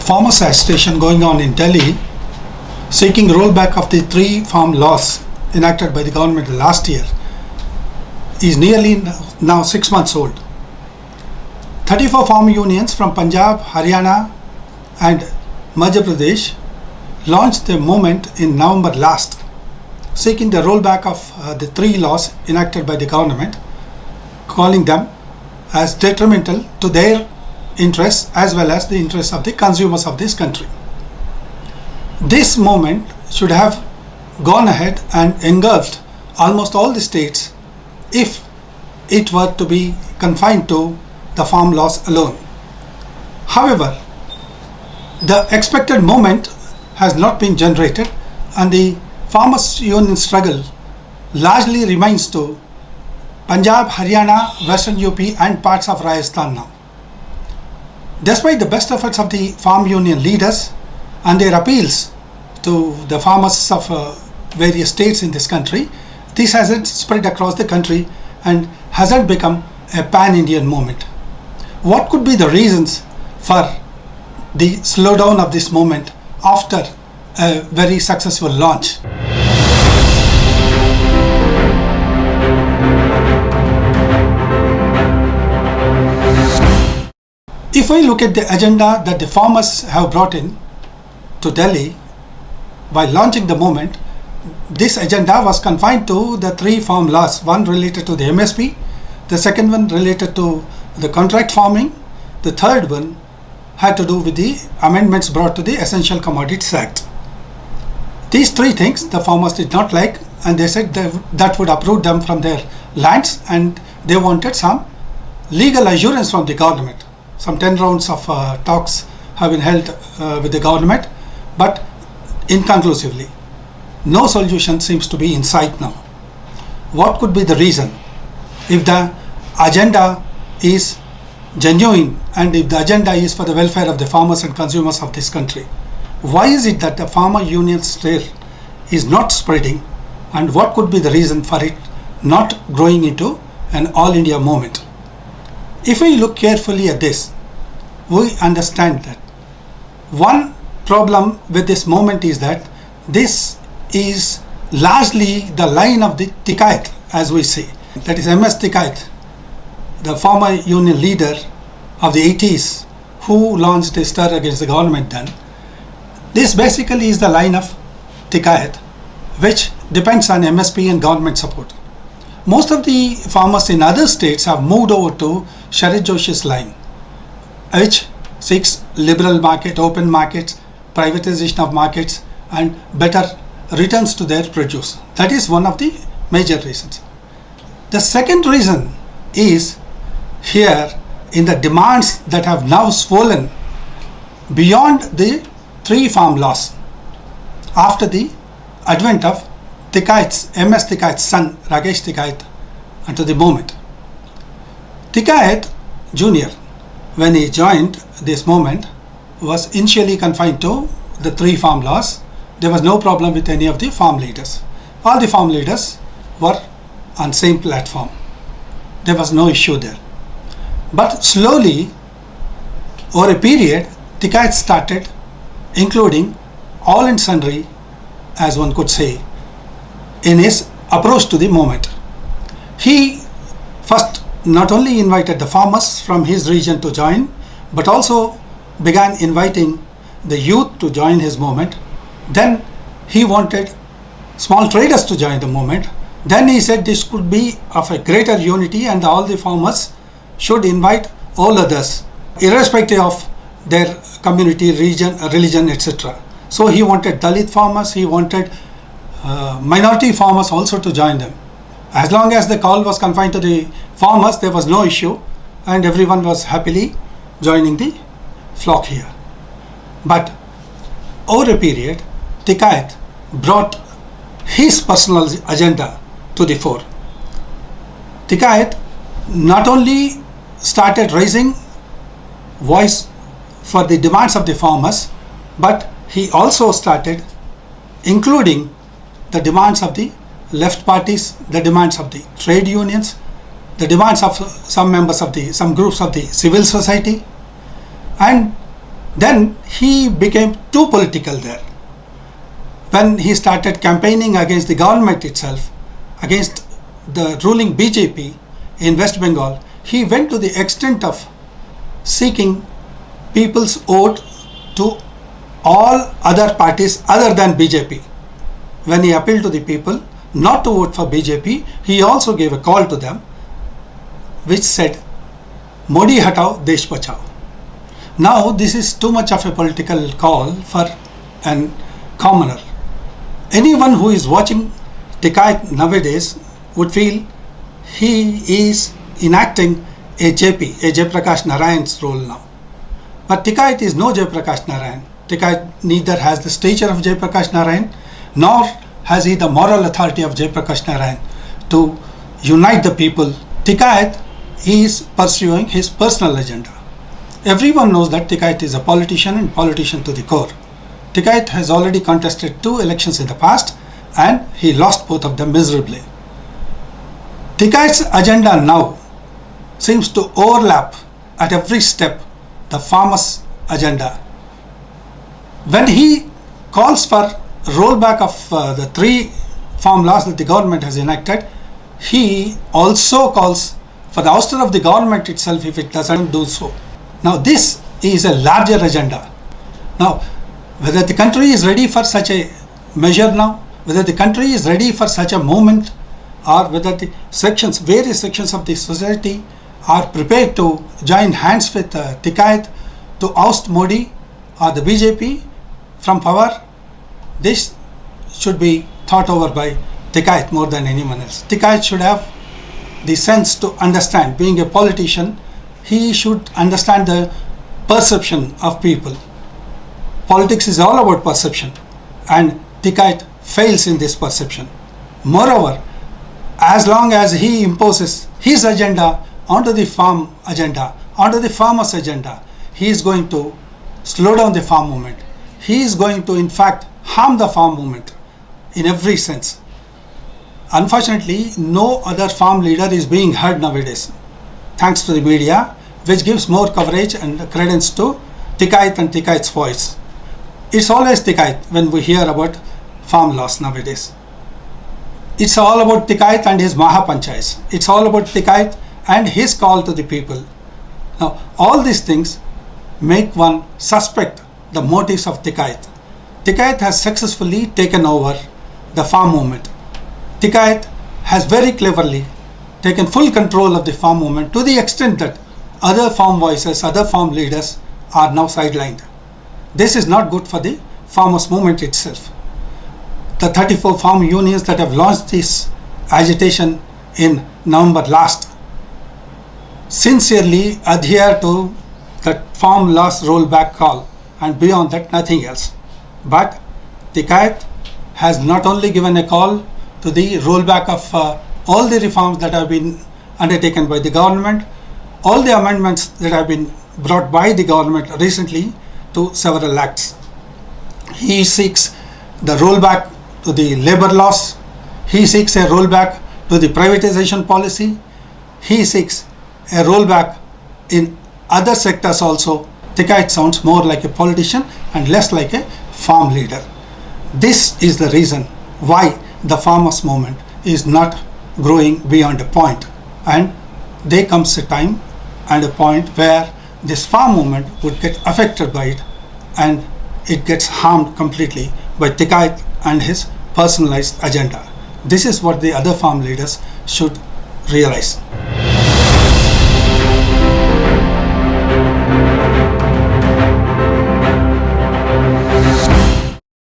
farmers' agitation going on in Delhi seeking rollback of the three farm laws enacted by the government last year is nearly now 6 months old. 34 farm unions from Punjab, Haryana and Madhya Pradesh launched the movement in November last, seeking the rollback of the three laws enacted by the government, calling them as detrimental to their interests as well as the interests of the consumers of this country. This movement should have gone ahead and engulfed almost all the states if it were to be confined to the farm laws alone. However, the expected movement has not been generated and the farmers' union struggle largely remains to Punjab, Haryana, Western UP and parts of Rajasthan now. Despite the best efforts of the farm union leaders and their appeals to the farmers of various states in this country, this hasn't spread across the country and hasn't become a pan-Indian movement. What could be the reasons for the slowdown of this movement after a very successful launch? If we look at the agenda that the farmers have brought in to Delhi by launching the movement, this agenda was confined to the three farm laws, one related to the MSP, the second one related to the contract farming, the third one had to do with the amendments brought to the Essential Commodities Act. These three things the farmers did not like and they said that would uproot them from their lands and they wanted some legal assurance from the government. Some 10 rounds of talks have been held with the government, but inconclusively. No solution seems to be in sight now. What could be the reason? If the agenda is genuine and if the agenda is for the welfare of the farmers and consumers of this country, why is it that the farmer union still is not spreading, and what could be the reason for it not growing into an all India movement? If we look carefully at this, we understand that one problem with this movement is that this is largely the line of the Tikayat, as we say. That is MS Tikayat, the former union leader of the 80s who launched a stir against the government then. This basically is the line of Tikayat, which depends on MSP and government support. Most of the farmers in other states have moved over to Sharat Joshi's line, which seeks liberal market, open markets, privatization of markets and better returns to their produce. That is one of the major reasons. The second reason is here in the demands that have now swollen beyond the three farm laws after the advent of MS Tikayat's son Rakesh Tikayat into the movement. Tikayat Jr., when he joined this movement, was initially confined to the three farm laws. There was no problem with any of the farm leaders. All the farm leaders were on same platform. There was no issue there. But slowly, over a period, Tikayat started including all and sundry, as one could say, in his approach to the movement. He first not only invited the farmers from his region to join, but also began inviting the youth to join his movement. Then he wanted small traders to join the movement. Then he said this could be of a greater unity and all the farmers should invite all others, irrespective of their community, region, religion, etc. So he wanted Dalit farmers, he wanted minority farmers also to join them. As long as the call was confined to the farmers, there was no issue and everyone was happily joining the flock here. But over a period, Tikayat brought his personal agenda to the fore. Tikayat not only started raising voice for the demands of the farmers, but he also started including the demands of the left parties, the demands of the trade unions, the demands of some members of some groups of the civil society, and Then he became too political there. When he started campaigning against the government itself, against the ruling BJP in West Bengal, he went to the extent of seeking people's vote to all other parties other than BJP. When he appealed to the people not to vote for BJP, he also gave a call to them which said, Modi hatao, Desh bachao. Now this is too much of a political call for a commoner. Anyone who is watching Tikait nowadays would feel he is enacting a JP, a Jayaprakash Narayan's role now. But Tikait is no Jayaprakash Narayan. Tikait neither has the stature of Jayaprakash Narayan, nor has he the moral authority of Jayaprakash Narayan to unite the people. Tikait is pursuing his personal agenda. Everyone knows that Tikait is a politician and politician to the core. Tikait has already contested 2 elections in the past and he lost both of them miserably. Tikait's agenda now seems to overlap at every step the farmers' agenda. When he calls for rollback of the 3 farm laws that the government has enacted, he also calls for the ouster of the government itself if it doesn't do so. Now this is a larger agenda. Now whether the country is ready for such a measure now, whether the country is ready for such a movement, or whether the various sections of the society are prepared to join hands with Tikait to oust Modi or the BJP from power, this should be thought over by Tikait more than anyone else. Tikait should have the sense to understand, being a politician, he should understand the perception of people. Politics is all about perception and Tikait fails in this perception. Moreover, as long as he imposes his agenda onto the farm agenda, onto the farmers' agenda, he is going to slow down the farm movement. He is going to in fact harm the farm movement in every sense. Unfortunately, no other farm leader is being heard nowadays, thanks to the media, which gives more coverage and credence to Tikait and Tikait's voice. It's always Tikait when we hear about farm laws nowadays. It's all about Tikait and his Mahapanchayats. It's all about Tikait and his call to the people. Now, all these things make one suspect the motives of Tikait. Tikait has successfully taken over the farm movement. Tikait has very cleverly taken full control of the farm movement to the extent that other farm voices, other farm leaders are now sidelined. This is not good for the farmers' movement itself. The 34 farm unions that have launched this agitation in November last sincerely adhere to the farm laws rollback call, and beyond that nothing else. But Tikait has not only given a call to the rollback of all the reforms that have been undertaken by the government, all the amendments that have been brought by the government recently to several acts. He seeks the rollback to the labor laws. He seeks a rollback to the privatization policy. He seeks a rollback in other sectors also. Tikait sounds more like a politician and less like a farm leader. This is the reason why the farmers' movement is not growing beyond a point, and there comes a time and a point where this farm movement would get affected by it and it gets harmed completely by Tikait and his personalized agenda. This is what the other farm leaders should realize.